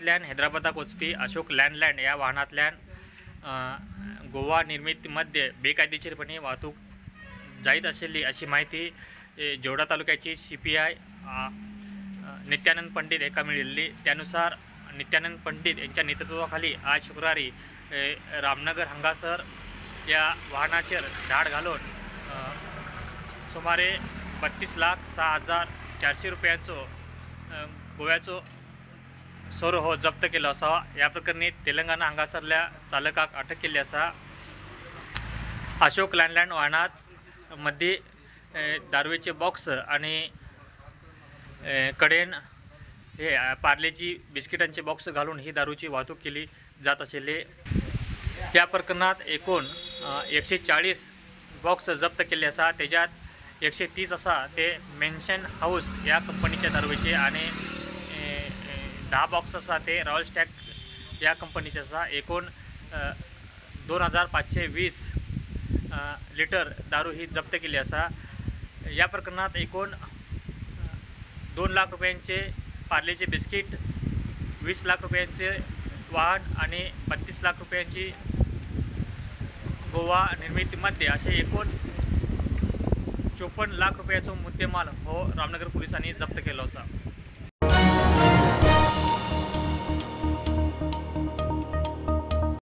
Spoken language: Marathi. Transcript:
जिल्ह्यातल्यान हैदराबादा कोचपी अशोक लँड या वाहनातल्यान गोवा निर्मितीमध्ये बेकायदेशीरपणे वाहतूक जायत असलेली अशी माहिती जोडा तालुक्याची CPI नित्यानंद पंडित एका मिळाली। त्यानुसार नित्यानंद पंडित यांच्या नेतृत्वाखाली आज शुक्रवारी रामनगर हंगासर या वाहनाचे धाड घालून सुमारे 32,06,400 रुपयांचो गोव्याचो सोरो जप्त केलो असा। या प्रकरणी तेलंगणा हांगासरल्या चालकाक अटक केली असा। अशोक लँड वाहनात मध्ये दारूचे बॉक्स आणि कडेन हे पार्लेजी बिस्किटांचे बॉक्स घालून ही दारूची वाहतूक केली जात असलेली। या प्रकरणात एकूण 140 बॉक्स जप्त केले असा। त्याच्यात 130 असा ते मेन्शन हाऊस या कंपनीच्या दारूचे आणि 10 बॉक्स असा ते रॉयल स्टॅग या कंपनीचे असा। एकूण 2,520 लिटर दारू ही जप्त केली असा। या प्रकरणात एकूण 2 लाख रुपयांचे पार्लेचे बिस्किट, 20 लाख रुपयांचे वाहन आणि 32 लाख रुपयांची गोवा निर्मितीमध्ये असे एकूण 54 लाख रुपयाचा मुद्देमाल रामनगर पोलिसांनी जप्त केला असा।